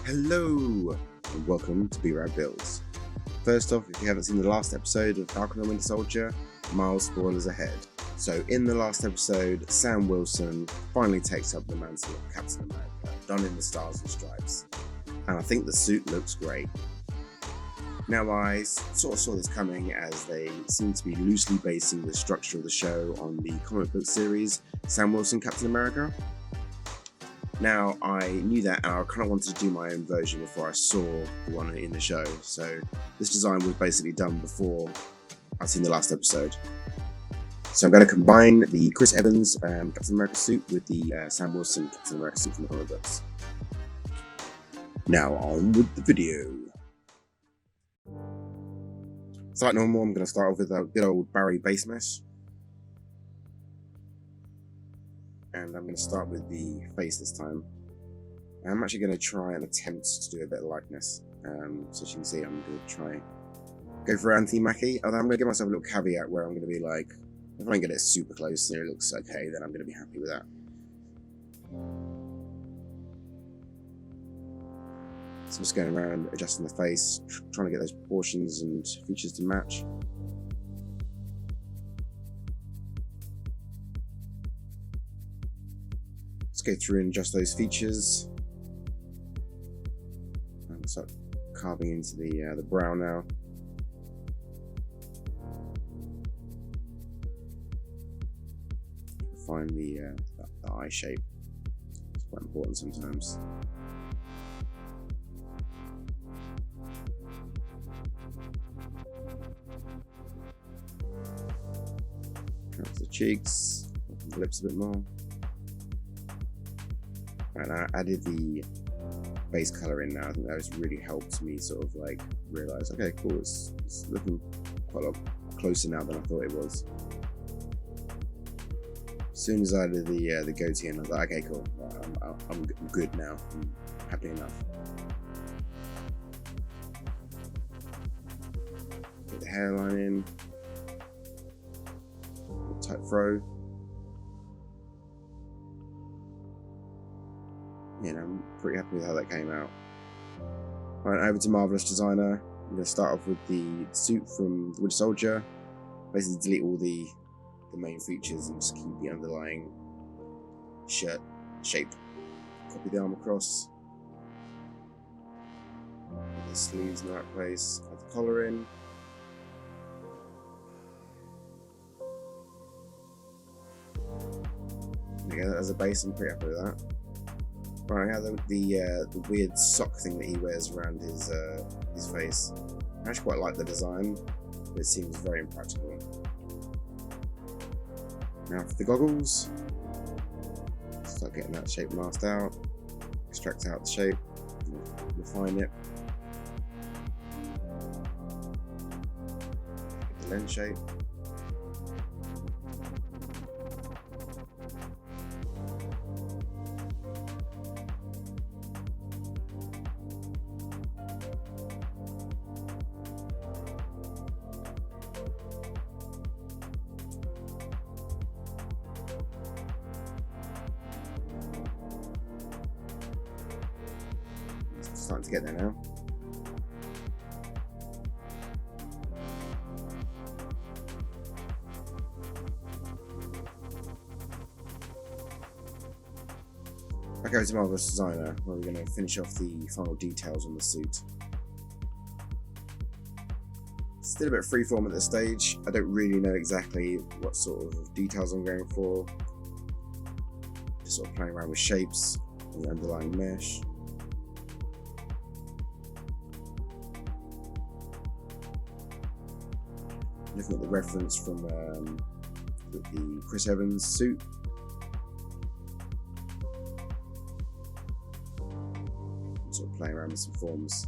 Hello and welcome to B-Rad Builds. First off, if you haven't seen the last episode of Falcon and Winter Soldier, mild spoilers ahead. So in the last episode, Sam Wilson finally takes up the mantle of Captain America, donning the stars and stripes. And I think the suit looks great. Now I sort of saw this coming as they seem to be loosely basing the structure of the show on the comic book series Sam Wilson Captain America. Now, I knew that and I kind of wanted to do my own version before I saw the one in the show. So this design was basically done before I'd seen the last episode. So I'm going to combine the Chris Evans Captain America suit with the Sam Wilson Captain America suit from the comic books. Now on with the video. So like normal, I'm going to start off with a good old Barry base mesh. And I'm going to start with the face this time. I'm actually going to try and attempt to do a bit of likeness. So as you can see, I'm going to try go for anti-Mackie. Although I'm going to give myself a little caveat where I'm going to be like, if I don't get it super close and it looks okay, then I'm going to be happy with that. So I'm just going around adjusting the face, trying to get those proportions and features to match. Go through and adjust those features. I'm gonna start carving into the brow now. Find the eye shape. It's quite important sometimes. Out to the cheeks, open the lips a bit more. And I added the base color in now. I think that has really helped me sort of like realize, okay, cool, it's looking quite a lot closer now than I thought it was. As soon as I did the goatee in, I was like, okay, cool, I'm good now. I'm happy enough. Put the hairline in. Tight throw. And I'm pretty happy with how that came out. Alright, over to Marvelous Designer. I'm going to start off with the suit from the Winter Soldier. Basically delete all the main features and just keep the underlying shirt shape. Copy the arm across. Put the sleeves in the right place. Add the collar in. There we go, as a base, I'm pretty happy with that. Right, now the weird sock thing that he wears around his face. I actually quite like the design, but it seems very impractical. Now for the goggles, start getting that shape masked out, extract out the shape, refine it. Get the lens shape. Starting to get there now. Back over to Marvelous Designer, where we're going to finish off the final details on the suit. Still a bit freeform at this stage. I don't really know exactly what sort of details I'm going for. Just sort of playing around with shapes and the underlying mesh. Looking at the reference from the Chris Evans suit. Sort of playing around with some forms.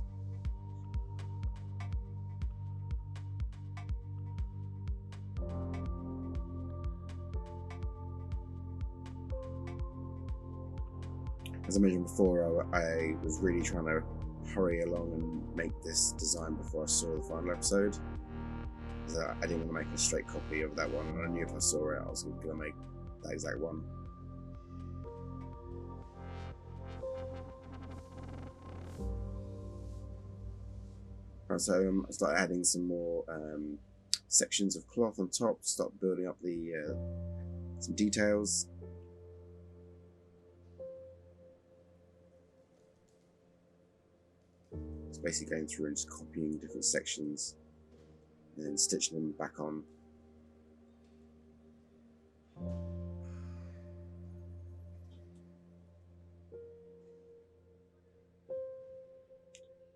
As I mentioned before, I was really trying to hurry along and make this design before I saw the final episode. I didn't want to make a straight copy of that one, and I knew if I saw it I was going to make that exact one. So I started adding some more sections of cloth on top to start building up the some details. It's basically going through and just copying different sections and then stitching them back on.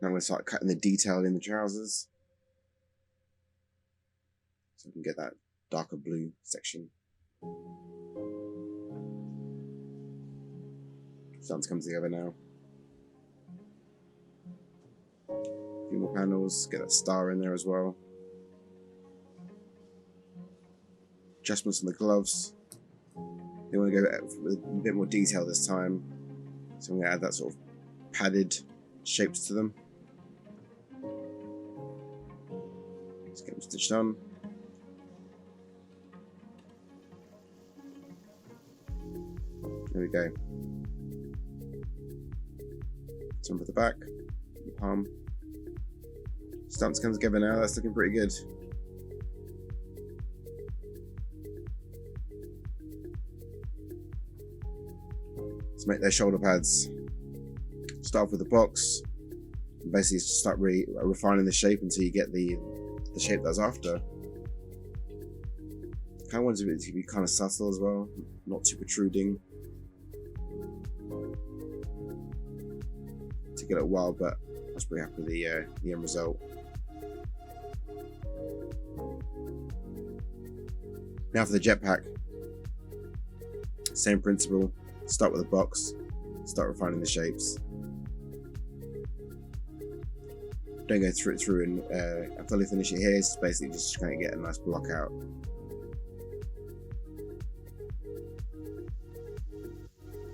Now I'm going to start cutting the detail in the trousers, so I can get that darker blue section. Starting to come together now. A few more panels, get that star in there as well. Adjustments on the gloves. They want to go with a bit more detail this time, so I'm going to add that sort of padded shapes to them. Let's get them stitched on. There we go. Some for the back, the palm. Starting to come together now, that's looking pretty good. Let's make their shoulder pads. Start off with the box. And basically start refining the shape until you get the shape that's after. Kind of wanted it to be kind of subtle as well, not too protruding. Took a little while, but I was pretty happy with the end result. Now for the jetpack. Same principle. Start with a box. Start refining the shapes. Don't go through and fully finish it here. It's basically just trying to get a nice block out.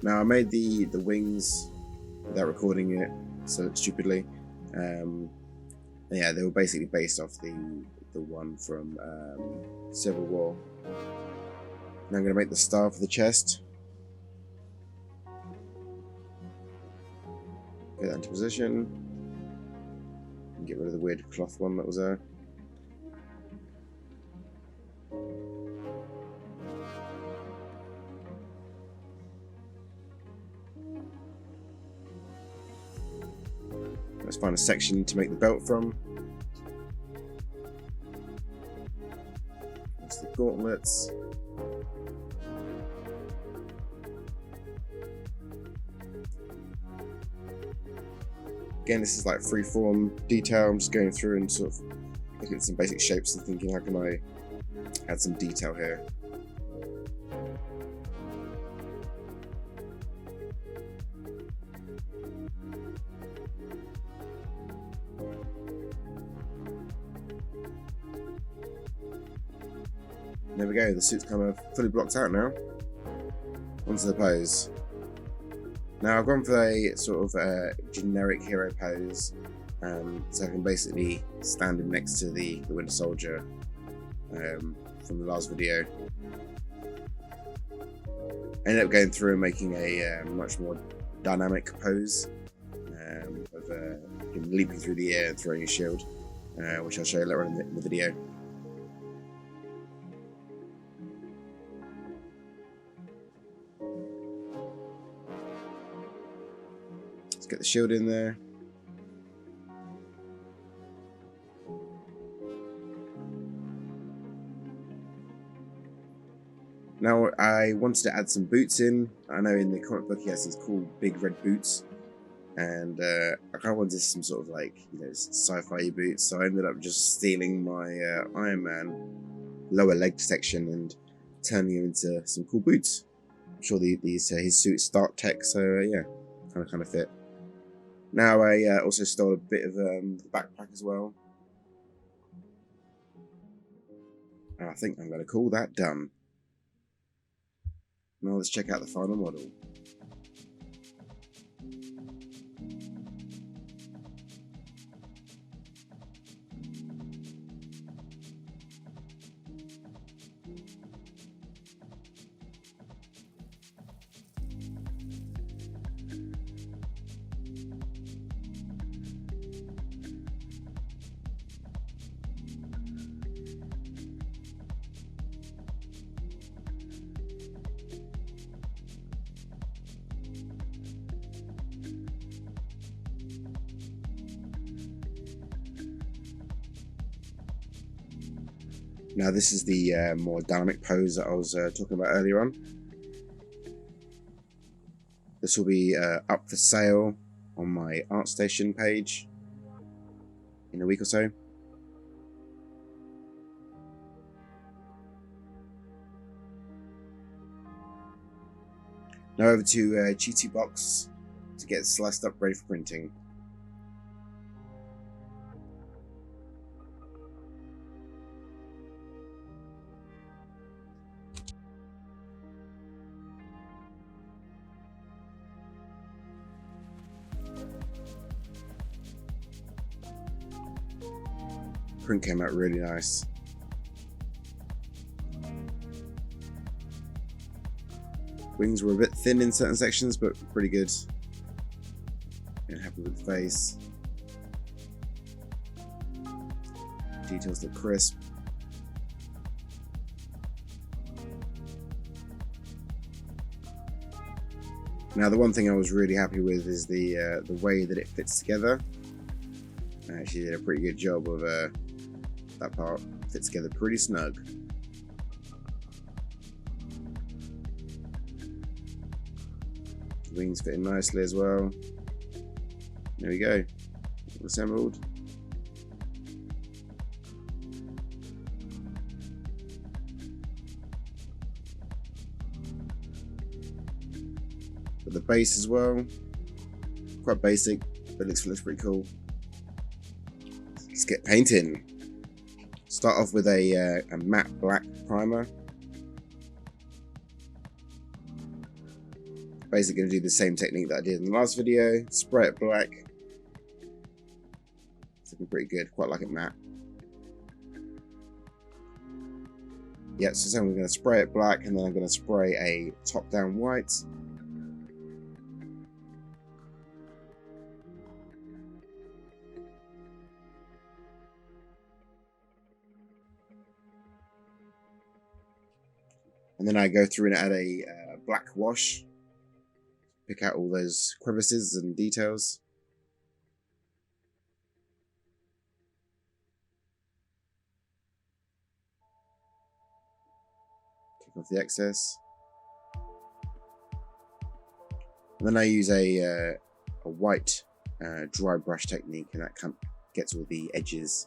Now I made the wings without recording it so stupidly. Yeah, they were basically based off the one from Civil War. Now I'm going to make the star for the chest. Get that into position. And get rid of the weird cloth one that was there. Let's find a section to make the belt from. That's the gauntlets. Again, this is like freeform detail. I'm just going through and sort of looking at some basic shapes and thinking, how can I add some detail here? There we go, the suit's kind of fully blocked out now. Onto the pose. Now I've gone for a sort of generic hero pose, so I can basically stand him next to the Winter Soldier from the last video. I ended up going through and making a much more dynamic pose of him leaping through the air and throwing his shield, which I'll show you later on in the video. Get the shield in there. Now I wanted to add some boots in. I know in the comic book he has these cool big red boots, and I kind of wanted some sort of like, you know, sci-fi boots. So I ended up just stealing my Iron Man lower leg section and turning him into some cool boots. I'm sure his suit's Stark Tech, so yeah, kind of fit. Now I also stole a bit of the backpack as well. And I think I'm going to call that done. Now let's check out the final model. Now this is the more dynamic pose that I was talking about earlier on. This will be up for sale on my ArtStation page in a week or so. Now over to G2 box to get sliced up ready for printing. Print came out really nice. Wings were a bit thin in certain sections, but pretty good. And happy with the face. Details look crisp. Now the one thing I was really happy with is the way that it fits together. I actually did a pretty good job of that part fits together pretty snug. Wings fitting nicely as well. There we go, assembled. But the base as well, quite basic, but looks pretty cool. Let's get painting. Start off with a matte black primer. Basically going to do the same technique that I did in the last video. Spray it black. It's looking pretty good. Quite like it matte. Yeah, so I'm going to spray it black, and then I'm going to spray a top-down white. And then I go through and add a black wash. Pick out all those crevices and details. Take off the excess. And then I use a white dry brush technique, and that gets all the edges.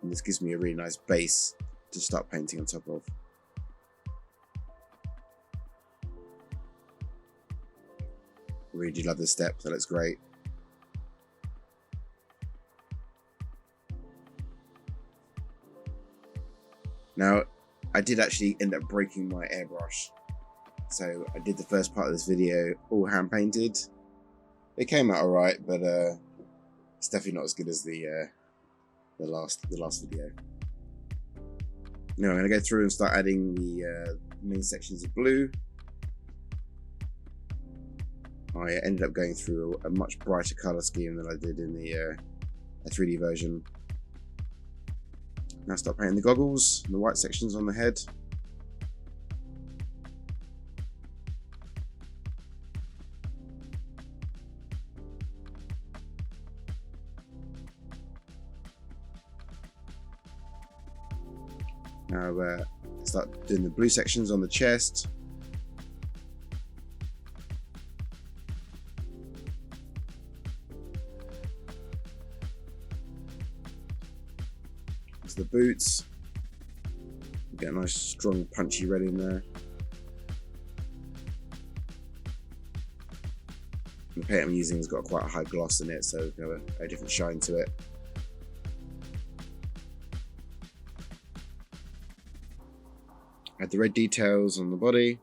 And this gives me a really nice base to start painting on top of. Really do love this step, that looks great. Now, I did actually end up breaking my airbrush. So I did the first part of this video all hand painted. It came out alright, but it's definitely not as good as the last video. Now I'm going to go through and start adding the main sections of blue. I ended up going through a much brighter colour scheme than I did in the 3D version. Now start painting the goggles and the white sections on the head. Now start doing the blue sections on the chest. The boots, get a nice strong punchy red in there. The paint I'm using has got quite a high gloss in it, so got a different shine to it. Add the red details on the body.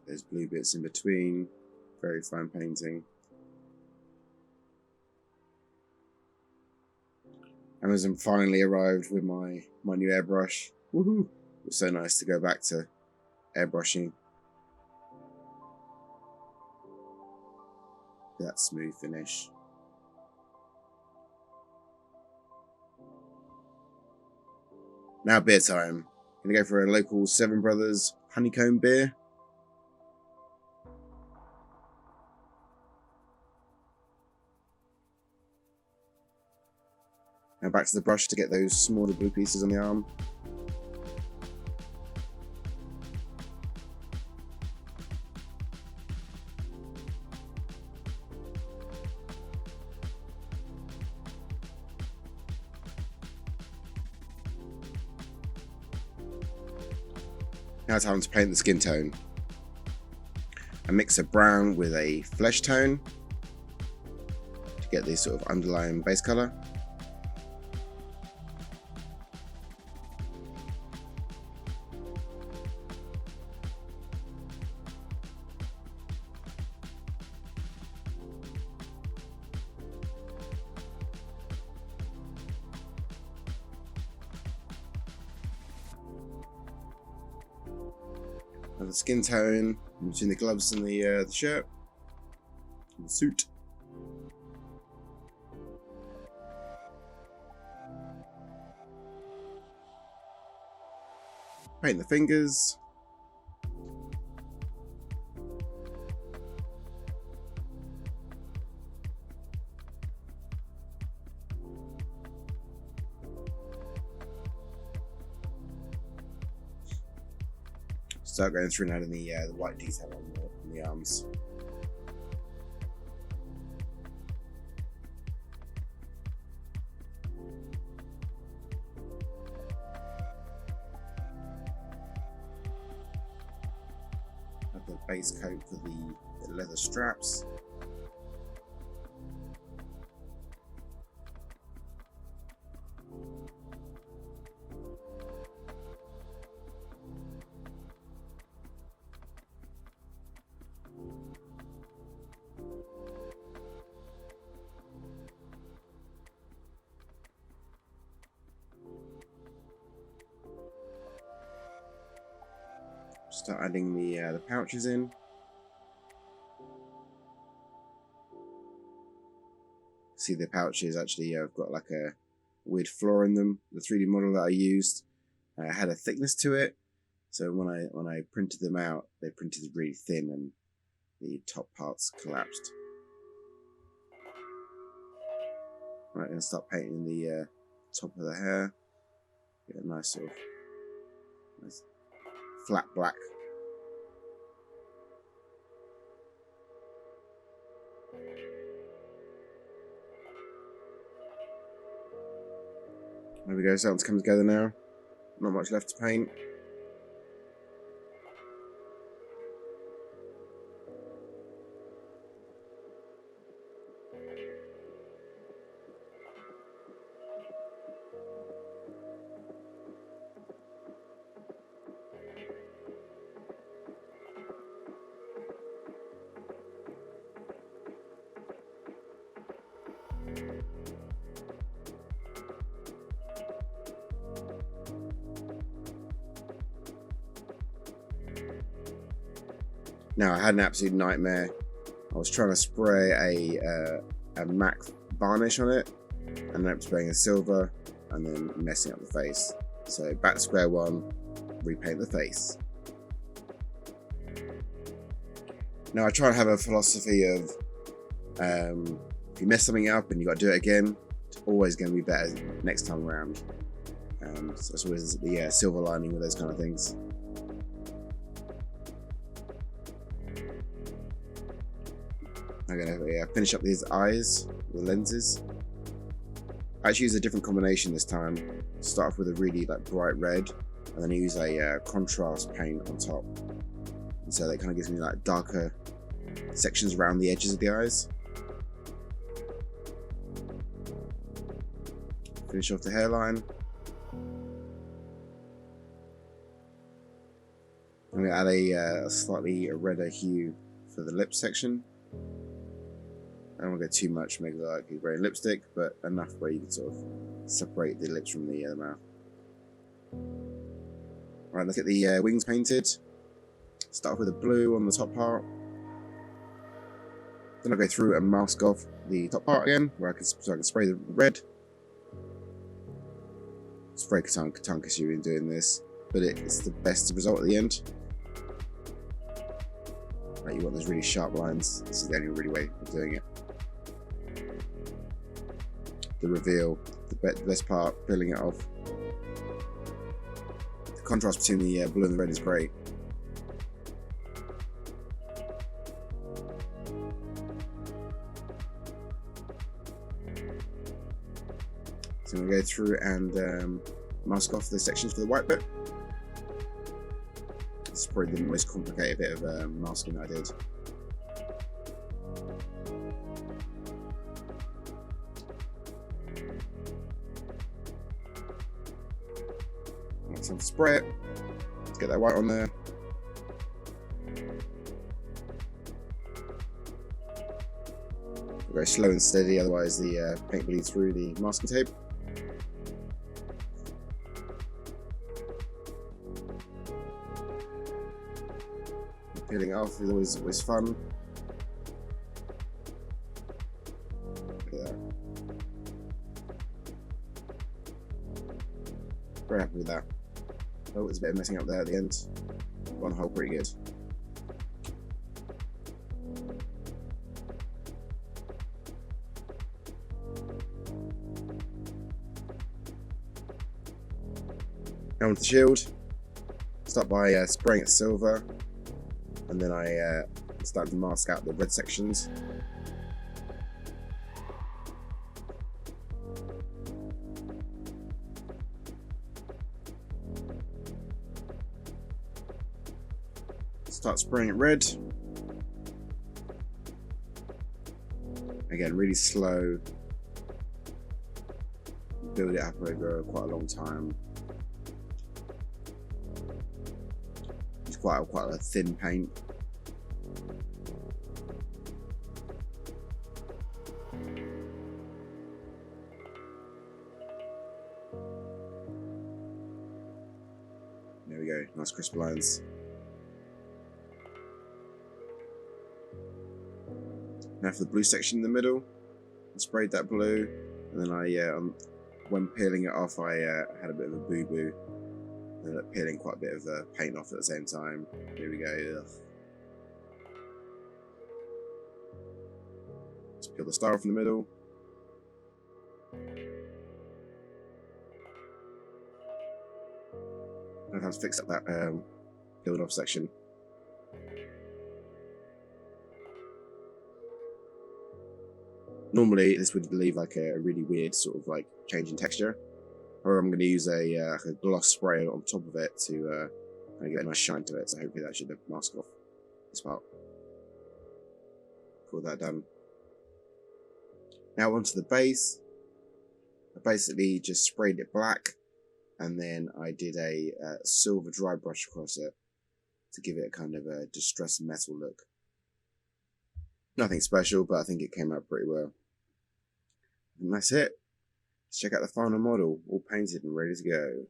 There's blue bits in between, very fine painting. Amazon finally arrived with my new airbrush. Woohoo! It was so nice to go back to airbrushing. That smooth finish. Now beer time. Gonna go for a local Seven Brothers honeycomb beer. Now back to the brush to get those smaller blue pieces on the arm. Now time to paint the skin tone. I mix a brown with a flesh tone to get this sort of underlying base colour. The skin tone between the gloves and the shirt and the suit. Paint the fingers. Start going through and adding the white detail on the arms. Add the base coat for the leather straps. Start adding the pouches in. See, the pouches actually have got like a weird flaw in them. The 3D model that I used had a thickness to it, so when I printed them out, they printed really thin and the top parts collapsed. Right, I'm going to start painting the top of the hair. Get a nice sort of nice flat black. There we go, starting to come together now. Not much left to paint. Now, I had an absolute nightmare. I was trying to spray a matte varnish on it, and ended up spraying a silver, and then messing up the face. So back to square one, repaint the face. Now, I try to have a philosophy of if you mess something up and you got to do it again, it's always going to be better next time around. So that's always the silver lining with those kind of things. I'm going to finish up these eyes, the lenses. I actually use a different combination this time. Start off with a really bright red, and then use a contrast paint on top. And so that kind of gives me darker sections around the edges of the eyes. Finish off the hairline. I'm going to add a slightly redder hue for the lip section. I don't want to go too much, make it look like you're wearing lipstick, but enough where you can sort of separate the lips from the mouth. Alright, let's get the wings painted. Start off with a blue on the top part. Then I'll go through and mask off the top part again, where I can spray the red. It's very time consuming doing this. but it's the best result at the end. Right, you want those really sharp lines. This is the only really way of doing it. The reveal, the best part, peeling it off. The contrast between the blue and the red is great. So I'm going to go through and mask off the sections for the white bit. This is probably the most complicated bit of masking I did. Time to spray it. Let's get that white on there. Very slow and steady, otherwise the paint bleeds through the masking tape. Peeling it off is always fun. Look at that. Very happy with that. Oh, there's a bit of messing up there at the end. On the whole, pretty good. Now onto the shield. Start by spraying it silver, and then I start to mask out the red sections. Start spraying it red. Again, really slow. Build it up over quite a long time. It's quite a thin paint. There we go, nice crisp lines. Now for the blue section in the middle, I sprayed that blue, and then when peeling it off, I had a bit of a boo-boo. Ended up peeling quite a bit of paint off at the same time. Here we go. Ugh. Let's peel the star off in the middle. I have to fix up that peeled off section. Normally this would leave like a really weird sort of like change in texture. Or I'm going to use a gloss spray on top of it to get a nice shine to it. So hopefully that should mask off this part. Cool, that done. Now onto the base. I basically just sprayed it black, and then I did a silver dry brush across it to give it a kind of a distressed metal look. Nothing special, but I think it came out pretty well. And that's it. Let's check out the final model, all painted and ready to go.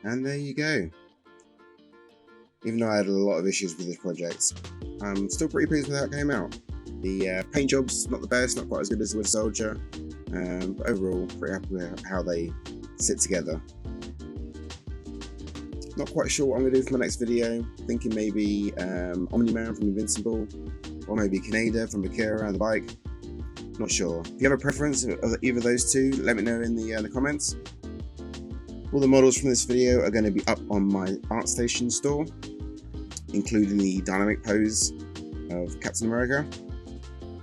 And there you go. Even though I had a lot of issues with this project, I'm still pretty pleased with how it came out. The paint job's not the best, not quite as good as the Winter Soldier, but overall pretty happy with how they sit together. Not quite sure what I'm going to do for my next video. Thinking maybe Omni-Man from Invincible, or maybe Kaneda from Akira on the bike. Not sure. If you have a preference of either of those two, let me know in the comments. All the models from this video are going to be up on my ArtStation store, including the dynamic pose of Captain America.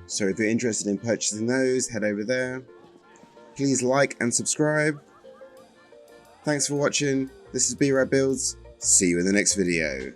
So if you're interested in purchasing those, head over there. Please like and subscribe, Thanks for watching. This is B-Rad Builds. See you in the next video.